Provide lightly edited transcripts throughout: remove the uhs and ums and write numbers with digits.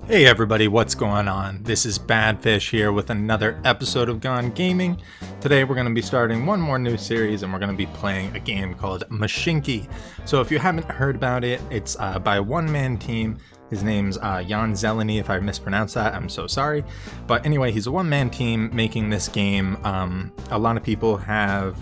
Hey everybody, what's going on? This is Badfish here with another episode of Gone Gaming. Today we're going to be starting one more new series and we're going to be playing a game called Mashinky. So if you haven't heard about it, it's by a one-man team. His name's Jan Zeleny. If I mispronounced that, I'm so sorry. But anyway, he's a one-man team making this game. A lot of people have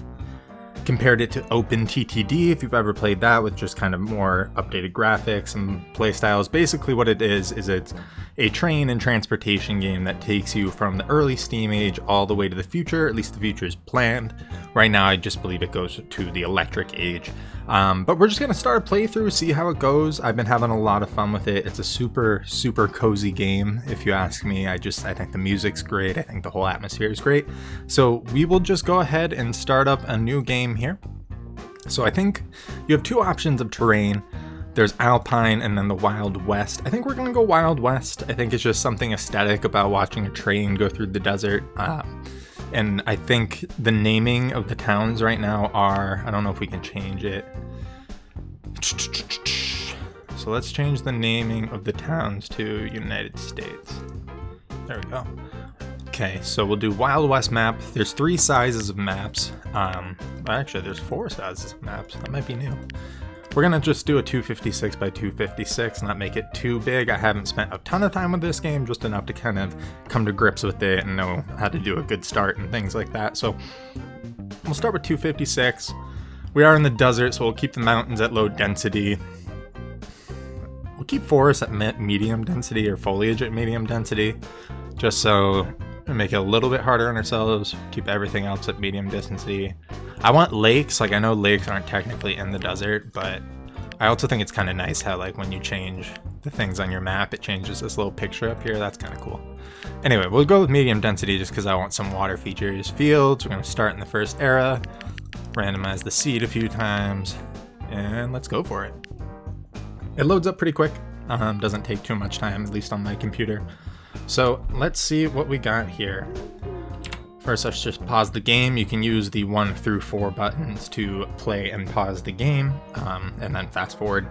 compared it to OpenTTD, if you've ever played that, with just kind of more updated graphics and playstyles. Basically what it is it's a train and transportation game that takes you from the early Steam age all the way to the future. At least the future is planned. Right now I just believe it goes to the electric age. But we're just going to start a playthrough, see how it goes. I've been having a lot of fun with it. It's a super cozy game, if you ask me. I think the music's great. I think the whole atmosphere is great. So we will just go ahead and start up a new game here. So I think you have two options of terrain. There's Alpine and then the Wild West. I think we're going to go Wild West. I think it's just something aesthetic about watching a train go through the desert. And I think the naming of the towns right now are, I don't know if we can change it. So let's change the naming of the towns to United States. There we go. Okay, so we'll do Wild West map. There's 3 sizes of maps. Actually, there's 4 sizes of maps. That might be new. We're gonna just do a 256 by 256, not make it too big. I haven't spent a ton of time with this game, just enough to kind of come to grips with it and know how to do a good start and things like that. So we'll start with 256. We are in the desert, so we'll keep the mountains at low density. We'll keep forests at medium density or foliage at medium density, just so we make it a little bit harder on ourselves. Keep everything else at medium density. I want lakes. Like, I know lakes aren't technically in the desert, but I also think it's kind of nice how, like, when you change the things on your map, it changes this little picture up here. That's kind of cool. Anyway, we'll go with medium density just because I want some water features. Fields, we're going to start in the first era, randomize the seed a few times, and let's go for it. It loads up pretty quick. Doesn't take too much time, at least on my computer. So let's see what we got here. First, let's just pause the game. You can use the 1 through 4 buttons to play and pause the game, and then fast forward.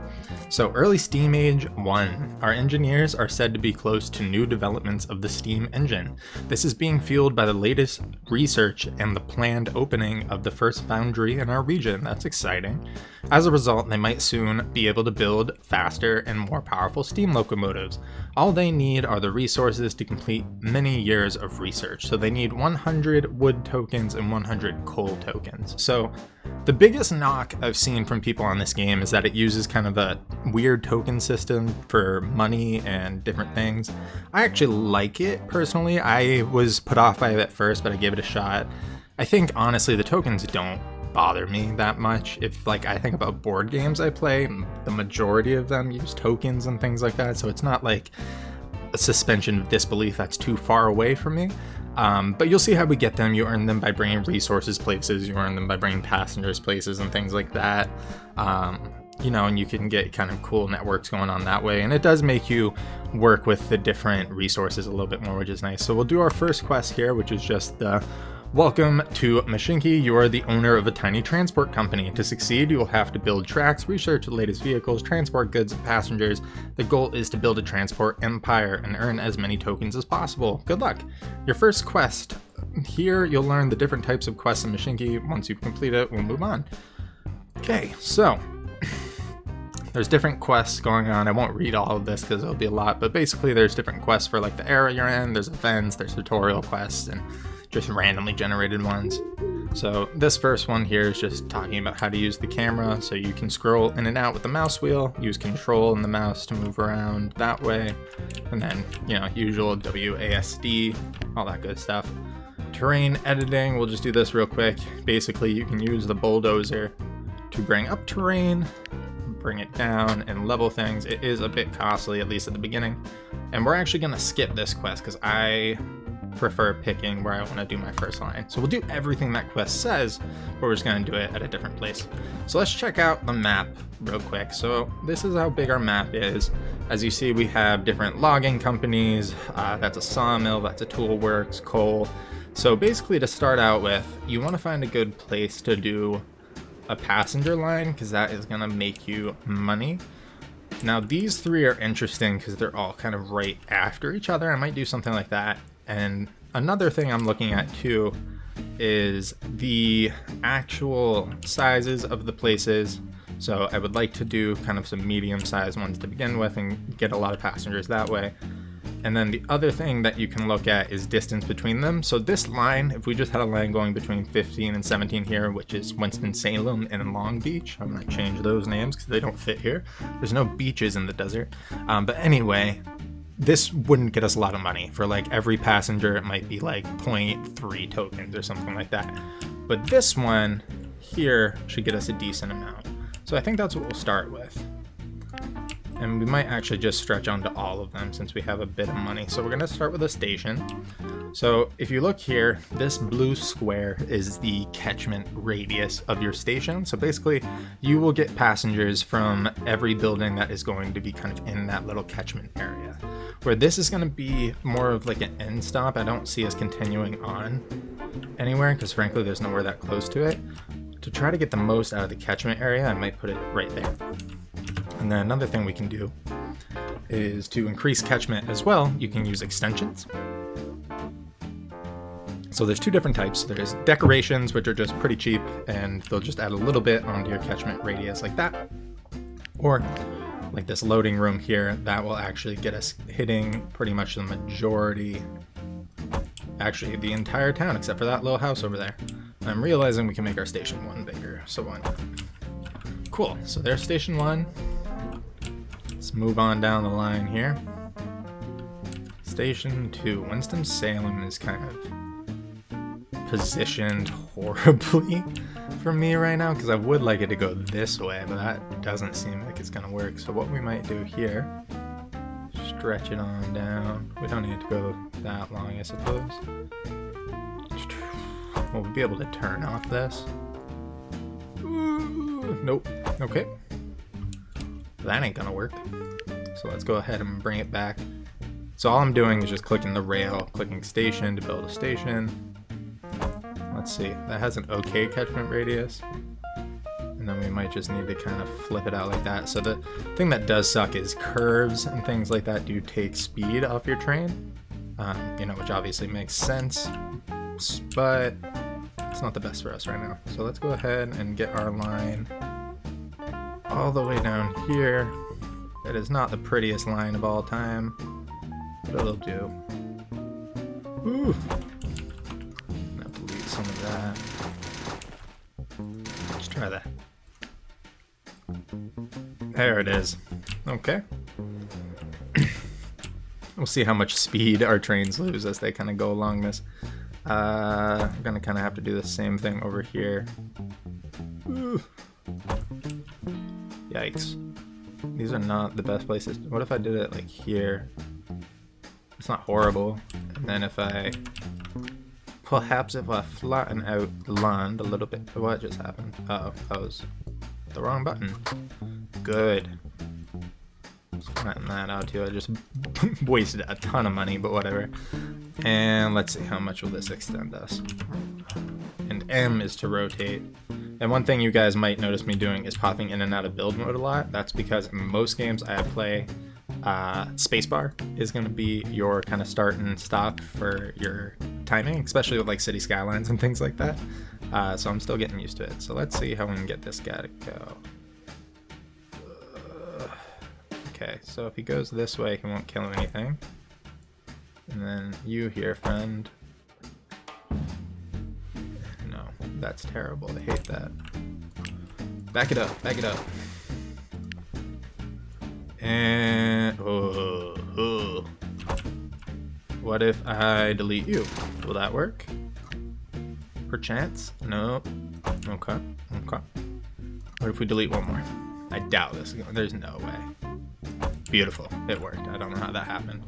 So early Steam Age 1. Our engineers are said to be close to new developments of the Steam engine. This is being fueled by the latest research and the planned opening of the first foundry in our region. That's exciting. As a result, they might soon be able to build faster and more powerful steam locomotives. All they need are the resources to complete many years of research. So they need 100 wood tokens and 100 coal tokens. So the biggest knock I've seen from people on this game is that it uses kind of a weird token system for money and different things. I actually like it personally. I was put off by it at first, but I gave it a shot. I think honestly the tokens don't bother me that much. If, like, I think about board games I play, the majority of them use tokens and things like that, so it's not like a suspension of disbelief that's too far away from me. But you'll see how we get them. You earn them by bringing resources places, you earn them by bringing passengers places and things like that. You know, and you can get kind of cool networks going on that way, and it does make you work with the different resources a little bit more, which is nice. So we'll do our first quest here, which is just the welcome to Mashinky. You are the owner of a tiny transport company. To succeed, you will have to build tracks, research the latest vehicles, transport goods and passengers. The goal is to build a transport empire and earn as many tokens as possible. Good luck. Your first quest. Here, you'll learn the different types of quests in Mashinky. Once you've completed it, we'll move on. Okay, so there's different quests going on. I won't read all of this because it'll be a lot, but basically there's different quests for, like, the era you're in. There's events, there's tutorial quests, and just randomly generated ones. So this first one here is just talking about how to use the camera. So you can scroll in and out with the mouse wheel, use control and the mouse to move around that way, and then, you know, usual WASD, all that good stuff. Terrain editing, we'll just do this real quick. Basically, you can use the bulldozer to bring up terrain, bring it down, and level things. It is a bit costly, at least at the beginning. And we're actually gonna skip this quest because I prefer picking where I want to do my first line. So we'll do everything that quest says, but we're just going to do it at a different place. So let's check out the map real quick. So this is how big our map is. As you see, we have different logging companies. That's a sawmill, that's a tool works, coal. So basically, to start out with, you want to find a good place to do a passenger line because that is going to make you money. Now these three are interesting because they're all kind of right after each other. I might do something like that. And another thing I'm looking at too is the actual sizes of the places. So I would like to do kind of some medium-sized ones to begin with and get a lot of passengers that way. And then the other thing that you can look at is distance between them. So this line, if we just had a line going between 15 and 17 here, which is Winston-Salem and Long Beach, I'm going to change those names because they don't fit here. There's no beaches in the desert. But anyway, this wouldn't get us a lot of money. For like every passenger, it might be like 0.3 tokens or something like that. But this one here should get us a decent amount. So I think that's what we'll start with. And we might actually just stretch onto all of them since we have a bit of money. So we're going to start with a station. So if you look here, this blue square is the catchment radius of your station. So basically, you will get passengers from every building that is going to be kind of in that little catchment area. Where this is going to be more of like an end stop. I don't see us continuing on anywhere because frankly, there's nowhere that close to it. To try to get the most out of the catchment area, I might put it right there. And then another thing we can do is to increase catchment as well, you can use extensions. So there's two different types. There's decorations, which are just pretty cheap, and they'll just add a little bit onto your catchment radius like that. Or like this loading room here, that will actually get us hitting pretty much the majority, actually the entire town, except for that little house over there. And I'm realizing we can make our station 1 bigger, so why not? Cool, so there's station 1. Let's move on down the line here. Station 2. Winston-Salem is kind of positioned horribly for me right now because I would like it to go this way, but that doesn't seem like it's going to work. So what we might do here, stretch it on down. We don't need to go that long, I suppose. We'll be able to turn off this. Ooh, nope. Okay. That ain't gonna work. So let's go ahead and bring it back. So all I'm doing is just clicking the rail, clicking station to build a station. Let's see, that has an okay catchment radius. And then we might just need to kind of flip it out like that. So the thing that does suck is curves and things like that do take speed off your train. You know, which obviously makes sense, but it's not the best for us right now. So let's go ahead and get our line all the way down here. It is not the prettiest line of all time, but it'll do. Ooh. I'm gonna delete some of that. Let's try that. There it is. Okay. We'll see how much speed our trains lose as they kind of go along this. I'm gonna kind of have to do the same thing over here. Ooh. Yikes. These are not the best places. What if I did it like here? It's not horrible. And then if I... Perhaps if I flatten out the land a little bit... What just happened? Uh-oh, that was the wrong button. Good. Let's flatten that out too. I just wasted a ton of money, but whatever. And let's see, how much will this extend us? And M is to rotate. And one thing you guys might notice me doing is popping in and out of build mode a lot. That's because in most games I play, spacebar is going to be your kind of start and stop for your timing, especially with like city skylines and things like that. So I'm still getting used to it. So let's see how we can get this guy to go. Okay, so if he goes this way, he won't kill anything. And then you here, friend. No, that's terrible. I hate that. Back it up, back it up. And what if I delete you? Will that work? Perchance? No. Okay. Okay. What if we delete one more? I doubt this. There's no way. Beautiful. It worked. I don't know how that happened.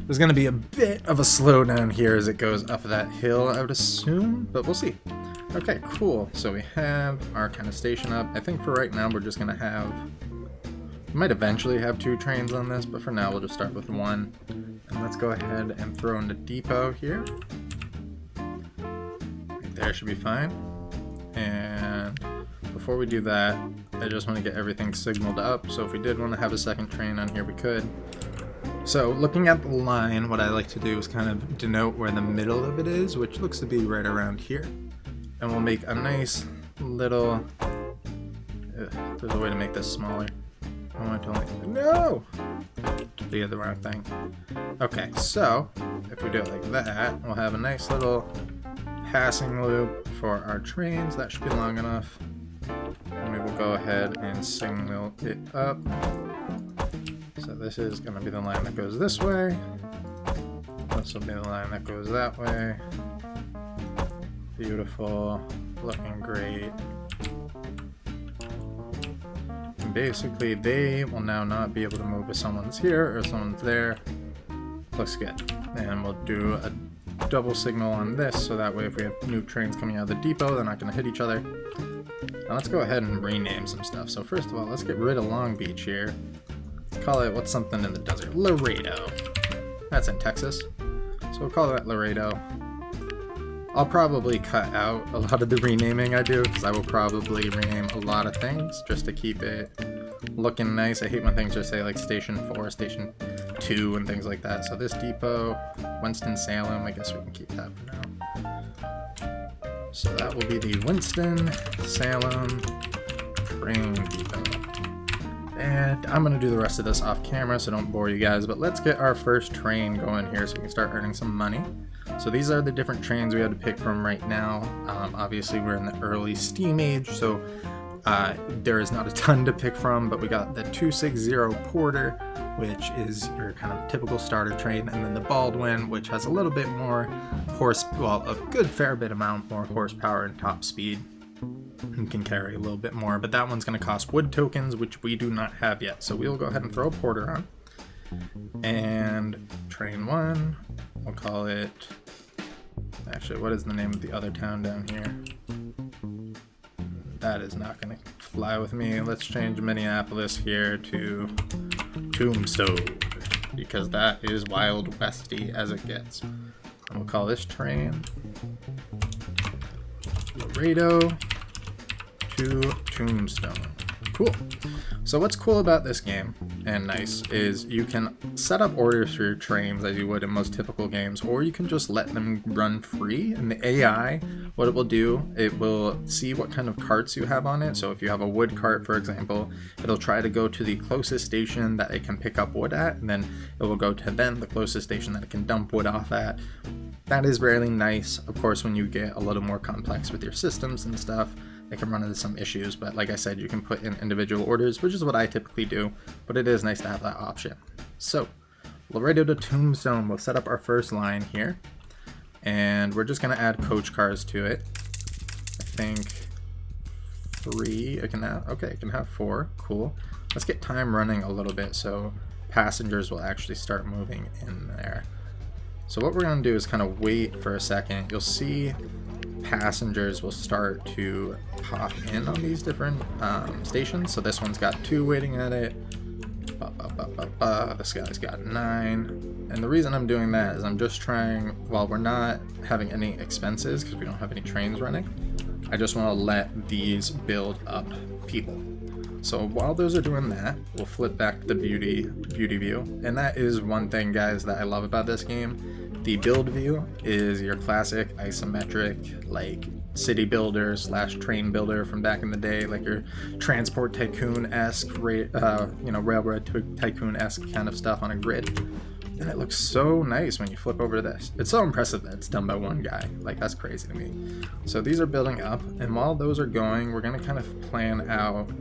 There's going to be a bit of a slowdown here as it goes up that hill, I would assume, but we'll see. Okay, cool. So we have our kind of station up. I think for right now we're just going to have... We might eventually have 2 trains on this, but for now we'll just start with 1. And let's go ahead and throw in the depot here. Right there should be fine. And before we do that, I just want to get everything signaled up. So if we did want to have a second train on here, we could. So looking at the line, what I like to do is kind of denote where the middle of it is, which looks to be right around here. And we'll make a nice little... there's a way to make this smaller. I want to only... No! Did the wrong thing. Okay, so if we do it like that, we'll have a nice little passing loop for our trains. That should be long enough. And we will go ahead and signal it up. So this is going to be the line that goes this way. This will be the line that goes that way. Beautiful. Looking great. And basically, they will now not be able to move if someone's here or someone's there. Looks good. And we'll do a double signal on this, so that way if we have new trains coming out of the depot, they're not going to hit each other. Now let's go ahead and rename some stuff. So first of all, let's get rid of Long Beach here. Let's call it, what's something in the desert? Laredo. That's in Texas. So we'll call that Laredo. I'll probably cut out a lot of the renaming I do, because I will probably rename a lot of things just to keep it looking nice. I hate when things just say like Station 4, Station 2, and things like that. So this depot, Winston-Salem, I guess we can keep that for now. So that will be the Winston-Salem train depot. And I'm going to do the rest of this off camera, so don't bore you guys, but let's get our first train going here so we can start earning some money. So these are the different trains we have to pick from right now. Obviously we're in the early Steam age, so there is not a ton to pick from, but we got the 260 Porter, which is your kind of typical starter train, and then the Baldwin, which has a little bit more a good fair bit amount more horsepower and top speed, and can carry a little bit more, but that one's going to cost wood tokens, which we do not have yet. So we'll go ahead and throw a Porter on. And train 1, we'll call it, actually, what is the name of the other town down here? That is not going to fly with me. Let's change Minneapolis here to Tombstone, because that is Wild Westy as it gets. And we'll call this train Laredo to Tombstone. Cool. So what's cool about this game, and nice, is you can set up orders for your trains as you would in most typical games, or you can just let them run free. And the AI, what it will do, it will see what kind of carts you have on it. So if you have a wood cart, for example, it'll try to go to the closest station that it can pick up wood at, and then it will go to then the closest station that it can dump wood off at. That is really nice. Of course, when you get a little more complex with your systems and stuff, it can run into some issues, but like I said, you can put in individual orders, which is what I typically do, but it is nice to have that option. So Laredo to Tombstone, we'll set up our first line here, and we're just going to add coach cars to it. I think 3, it can have 4, cool. Let's get time running a little bit so passengers will actually start moving in there. So what we're going to do is kind of wait for a second. You'll see passengers will start to pop in on these different stations. So this one's got 2 waiting at it. This guy's got 9. And the reason I'm doing that is I'm just trying, while we're not having any expenses because we don't have any trains running, I just want to let these build up people. So while those are doing that, we'll flip back to the beauty view. And that is one thing, guys, that I love about this game. The build view is your classic isometric, like city builder / train builder from back in the day, like your transport tycoon-esque, railroad tycoon-esque kind of stuff on a grid. And it looks so nice when you flip over to this. It's so impressive that it's done by one guy. Like, that's crazy to me. So these are building up, and while those are going, we're going to kind of plan out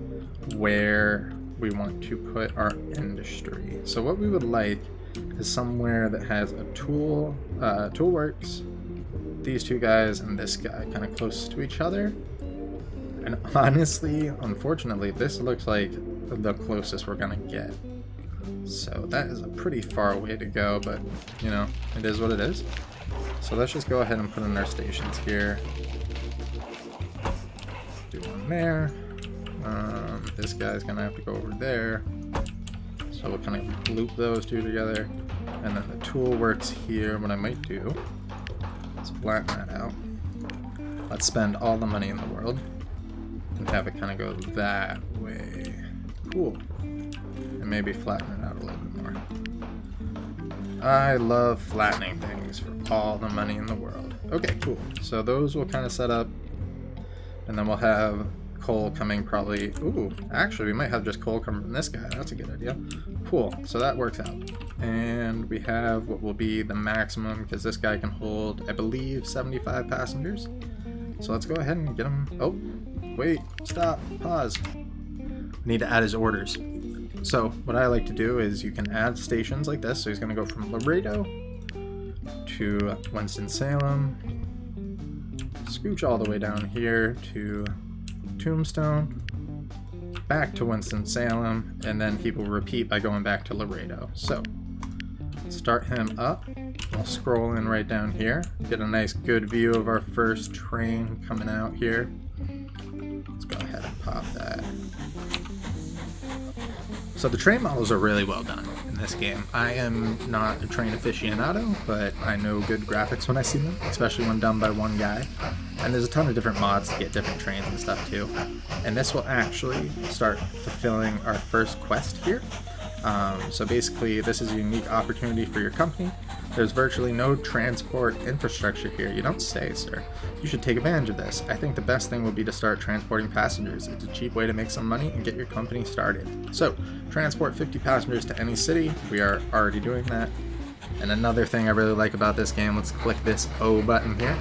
where we want to put our industry. So what we would like is somewhere that has a tool works, these 2 guys and this guy kind of close to each other. And honestly, unfortunately, this looks like the closest we're gonna get. So that is a pretty far way to go, but you know, it is what it is. So let's just go ahead and put in our stations here. Do one there. This guy's gonna have to go over there. So we'll kind of loop those 2 together. And then the tool works here. What I might do is flatten that out. Let's spend all the money in the world and have it kind of go that way. Cool. And maybe flatten it out a little bit more. I love flattening things for all the money in the world. Okay, cool. So those will kind of set up. And then we'll have coal coming probably... Ooh, actually we might have just coal coming from this guy. That's a good idea. Cool, so that works out. And we have what will be the maximum, because this guy can hold, I believe, 75 passengers. So let's go ahead and get him... Oh, wait, stop, pause. We need to add his orders. So what I like to do is you can add stations like this. So he's going to go from Laredo to Winston-Salem, scooch all the way down here to Tombstone, back to Winston-Salem, and then he will repeat by going back to Laredo. So start him up. We'll scroll in right down here, get a nice good view of our first train coming out here. Let's go ahead and pop that. So the train models are really well done in this game. I am not a train aficionado, but I know good graphics when I see them, especially when done by one guy. And there's a ton of different mods to get different trains and stuff too. And this will actually start fulfilling our first quest here. So basically, this is a unique opportunity for your company. There's virtually no transport infrastructure here. You don't say, sir. You should take advantage of this. I think the best thing would be to start transporting passengers. It's a cheap way to make some money and get your company started. So, transport 50 passengers to any city. We are already doing that. And another thing I really like about this game, let's click this O button here.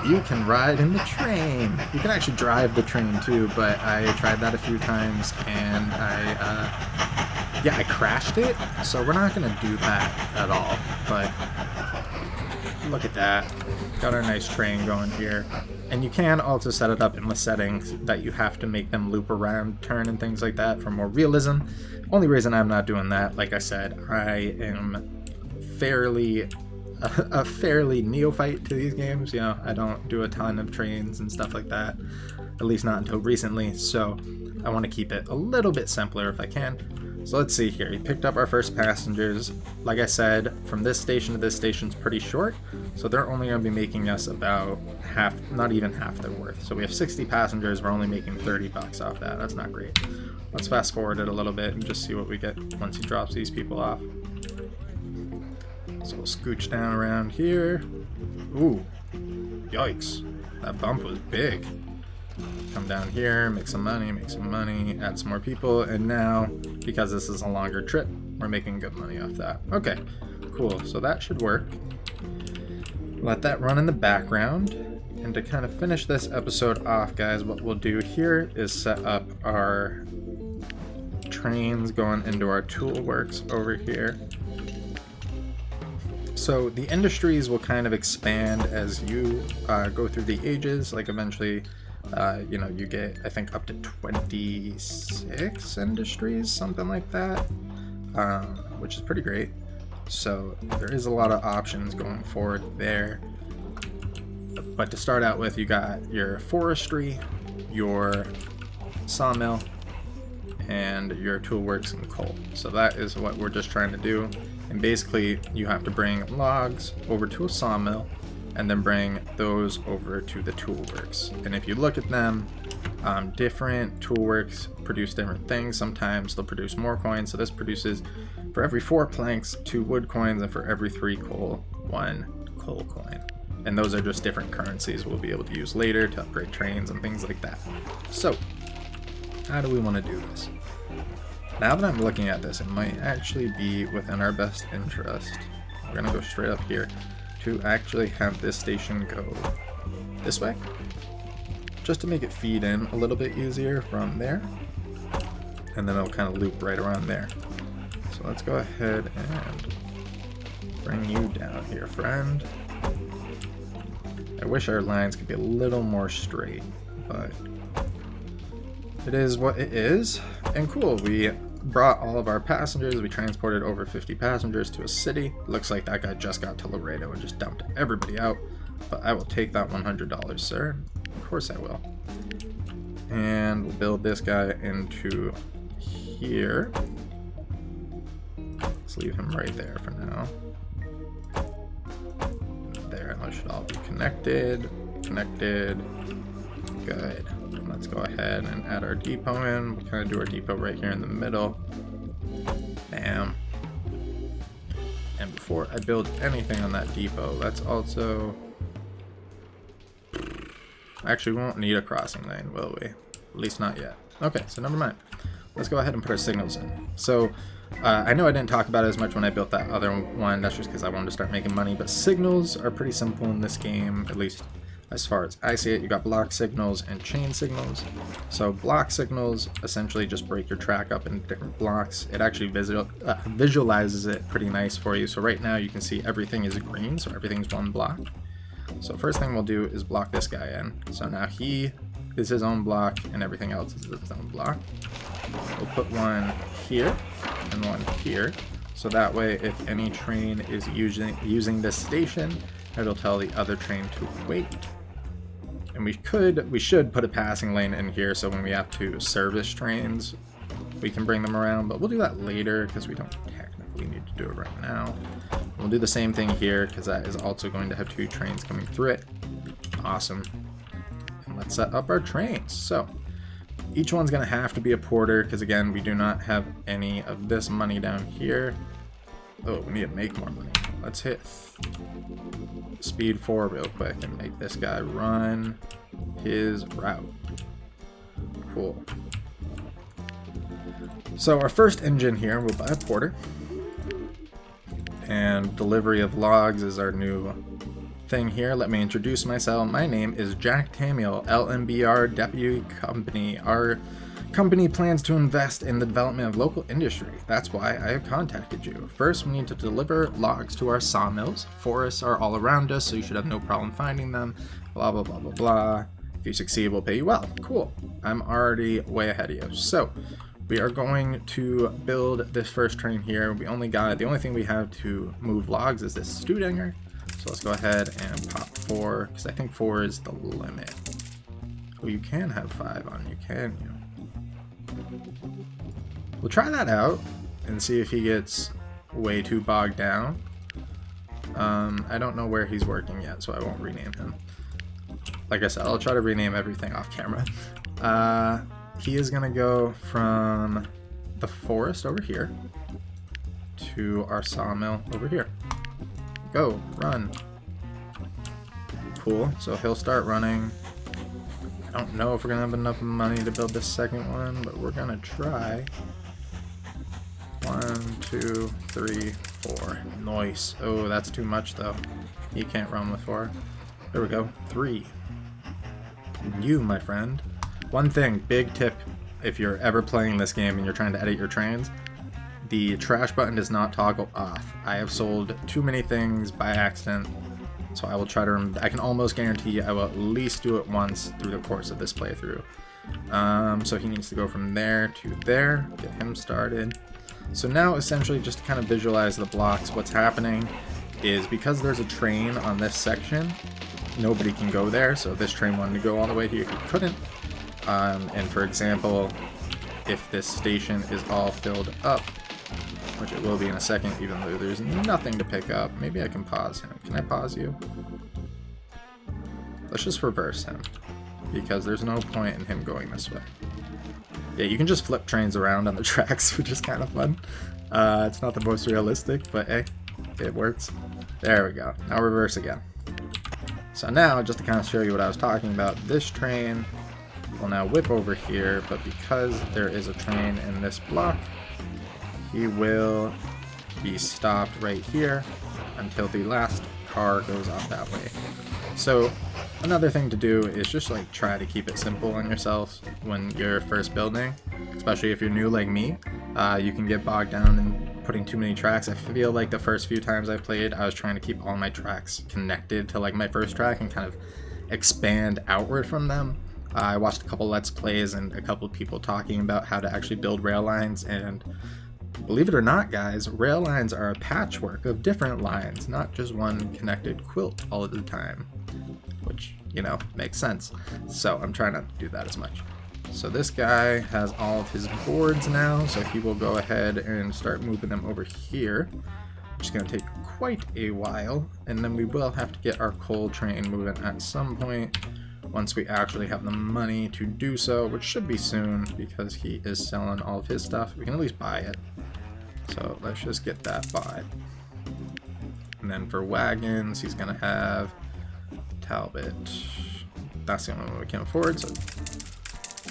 You can ride in the train. You can actually drive the train too, but I tried that a few times and I crashed it, so we're not gonna do that at all. But look at that. Got our nice train going here. And you can also set it up in the settings that you have to make them loop around, turn, and things like that for more realism. Only reason I'm not doing that, like I said, I am a fairly neophyte to these games. You know, I don't do a ton of trains and stuff like that, at least not until recently, so I want to keep it a little bit simpler if I can. So let's see here. He picked up our first passengers. Like I said, from this station to this station is pretty short, so they're only going to be making us about half, not even half their worth. So we have 60 passengers, we're only making 30 bucks off that. That's not great. Let's fast forward it a little bit and just see what we get once he drops these people off. So we'll scooch down around here. Ooh, yikes. That bump was big. Come down here, make some money, add some more people, and now, because this is a longer trip, we're making good money off that. Okay, cool, so that should work. Let that run in the background, and to kind of finish this episode off, guys, what we'll do here is set up our trains going into our tool works over here. So the industries will kind of expand as you go through the ages, like eventually you know, you get, I think, up to 26 industries, something like that, which is pretty great. So there is a lot of options going forward there. But to start out with, you got your forestry, your sawmill, and your toolworks and coal. So that is what we're just trying to do. And basically, you have to bring logs over to a sawmill, and then bring those over to the toolworks. And if you look at them, different toolworks produce different things. Sometimes they'll produce more coins. So this produces, for every 4 planks, 2 wood coins, and for every 3 coal, 1 coal coin. And those are just different currencies we'll be able to use later to upgrade trains and things like that. So, how do we want to do this? Now that I'm looking at this, it might actually be within our best interest. We're gonna go straight up here to actually have this station go this way, just to make it feed in a little bit easier from there, and then it'll kind of loop right around there. So let's go ahead and bring you down here, friend. I wish our lines could be a little more straight, but it is what it is. And cool, we brought all of our passengers. We transported over 50 passengers to a city. Looks like that guy just got to Laredo and just dumped everybody out, but I will take that $100, sir. Of course I will. And we'll build this guy into here. Let's leave him right there for now. There, those should all be connected. Good. Let's go ahead and add our depot in. We'll kind of do our depot right here in the middle. Bam. And before I build anything on that depot, let's also... Actually, we won't need a crossing lane, will we? At least not yet. Okay, so never mind. Let's go ahead and put our signals in. So, I know I didn't talk about it as much when I built that other one. That's just because I wanted to start making money. But signals are pretty simple in this game, at least as far as I see it. You got block signals and chain signals. So block signals essentially just break your track up into different blocks. It actually visualizes it pretty nice for you. So right now you can see everything is green, so everything's one block. So first thing we'll do is block this guy in. So now he is his own block and everything else is his own block. We'll put one here and one here. So that way if any train is using this station, it'll tell the other train to wait. And we should put a passing lane in here so when we have to service trains, we can bring them around, but we'll do that later because we don't technically need to do it right now. We'll do the same thing here because that is also going to have 2 trains coming through it. Awesome. And let's set up our trains. So each one's going to have to be a porter because again, we do not have any of this money down here. Oh, we need to make more money. Let's hit speed 4 real quick and make this guy run his route. Cool. So our first engine here, we'll buy a porter. And delivery of logs is our new thing here. Let me introduce myself. My name is Jack Tamiel, LMBR Deputy Company. Our company plans to invest in the development of local industry. That's why I have contacted you. First, we need to deliver logs to our sawmills. Forests are all around us, so you should have no problem finding them. Blah, blah, blah, blah, blah. If you succeed, we'll pay you well. Cool. I'm already way ahead of you. So, we are going to build this first train here. The only thing we have to move logs is this stew dinger. So let's go ahead and pop 4, because I think 4 is the limit. Oh, you can have 5 on you, can you? We'll try that out and see if he gets way too bogged down. I don't know where he's working yet, so I won't rename him. Like I said, I'll try to rename everything off camera. He is gonna go from the forest over here to our sawmill over here. Go, run. Cool, so he'll start running. I don't know if we're gonna have enough money to build this second one, but we're gonna try. 1, 2, 3, 4. Nice. Oh, that's too much though. He can't run with 4. There we go. 3. You, my friend. One thing, big tip, if you're ever playing this game and you're trying to edit your trains, the trash button does not toggle off. I have sold too many things by accident, so I will try to, I can almost guarantee I will at least do it once through the course of this playthrough. So he needs to go from there to there, get him started. So now essentially just to kind of visualize the blocks, what's happening is because there's a train on this section, nobody can go there, so if this train wanted to go all the way here, he couldn't. And for example, if this station is all filled up, which it will be in a second, even though there's nothing to pick up, maybe I can pause him. Can I pause you? Let's just reverse him, because there's no point in him going this way. Yeah, you can just flip trains around on the tracks, which is kind of fun. It's not the most realistic, but hey, it works. There we go. Now reverse again. So now, just to kind of show you what I was talking about, this train will now whip over here, but because there is a train in this block, he will be stopped right here until the last car goes off that way. So another thing to do is just like try to keep it simple on yourself when you're first building, especially if you're new like me. You can get bogged down in putting too many tracks. I feel like the first few times I played, I was trying to keep all my tracks connected to like my first track and kind of expand outward from them. I watched a couple Let's Plays and a couple people talking about how to actually build rail lines, and believe it or not, guys, rail lines are a patchwork of different lines, not just one connected quilt all of the time, which, you know, makes sense. So I'm trying not to do that as much. So this guy has all of his boards now, so he will go ahead and start moving them over here, which is going to take quite a while, and then we will have to get our coal train moving at some point. once we actually have the money to do so, which should be soon because he is selling all of his stuff. We can at least buy it. So let's just get that bought. And then for wagons, he's going to have Talbot. That's the only one we can afford, so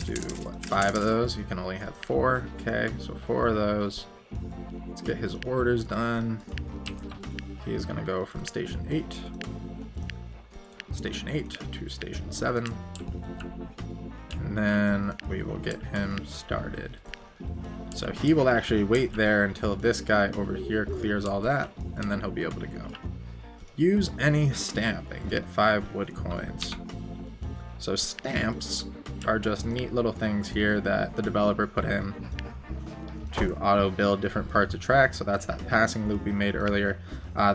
do what, 5 of those. You can only have 4. Okay, so 4 of those. Let's get his orders done. He is going to go from station 8 to station 7, and then we will get him started. So he will actually wait there until this guy over here clears all that, and then he'll be able to go. Use any stamp and get 5 wood coins. So stamps are just neat little things here that the developer put in to auto build different parts of tracks. So that's that passing loop we made earlier.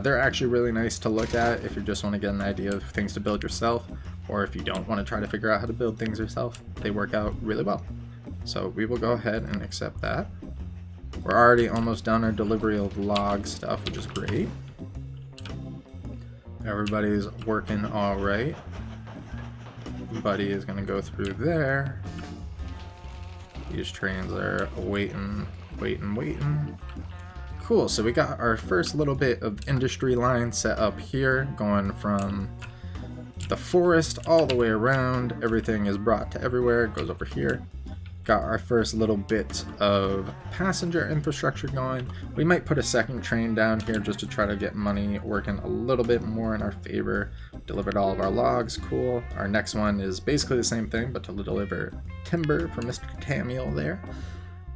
They're actually really nice to look at if you just want to get an idea of things to build yourself, or if you don't want to try to figure out how to build things yourself. They work out really well. So we will go ahead and accept that. We're already almost done our delivery of log stuff, which is great. Everybody's working all right. Buddy is going to go through there. These trains are waiting. Cool, so we got our first little bit of industry line set up here, going from the forest all the way around. Everything is brought to everywhere. It goes over here. Got our first little bit of passenger infrastructure going. We might put a second train down here just to try to get money working a little bit more in our favor. Delivered all of our logs, cool. Our next one is basically the same thing, but to deliver timber for Mr. Tamiel there.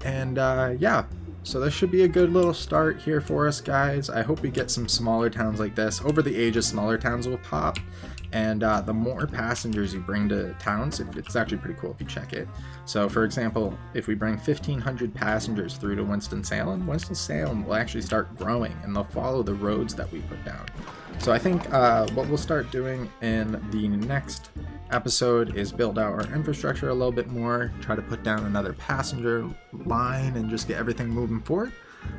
And yeah, so this should be a good little start here for us, guys. I hope we get some smaller towns like this. Over the ages, smaller towns will pop. And the more passengers you bring to towns, it's actually pretty cool if you check it. So for example, if we bring 1,500 passengers through to Winston-Salem, Winston-Salem will actually start growing and they'll follow the roads that we put down. So I think what we'll start doing in the next episode is build out our infrastructure a little bit more, try to put down another passenger line and just get everything moving forward.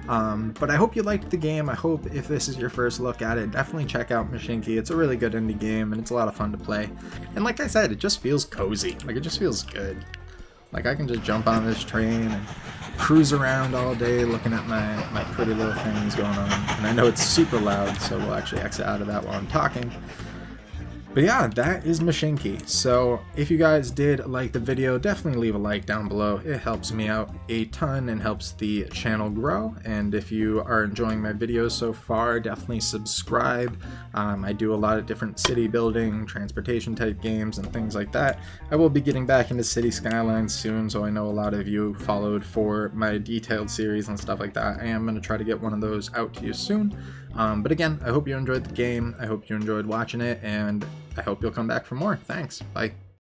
But I hope you liked the game. I hope if this is your first look at it, definitely check out Mashinky. It's a really good indie game and it's a lot of fun to play. And like I said, it just feels cozy. Like, it just feels good. Like, I can just jump on this train and cruise around all day looking at my pretty little things going on. And I know it's super loud, so we'll actually exit out of that while I'm talking. But yeah, that is Mashinky. So if you guys did like the video, definitely leave a like down below. It helps me out a ton and helps the channel grow. And if you are enjoying my videos so far, definitely subscribe. I do a lot of different city building, transportation type games and things like that. I will be getting back into City Skylines soon, so I know a lot of you followed for my detailed series and stuff like that. I am going to try to get one of those out to you soon. But again, I hope you enjoyed the game. I hope you enjoyed watching it, and I hope you'll come back for more. Thanks. Bye.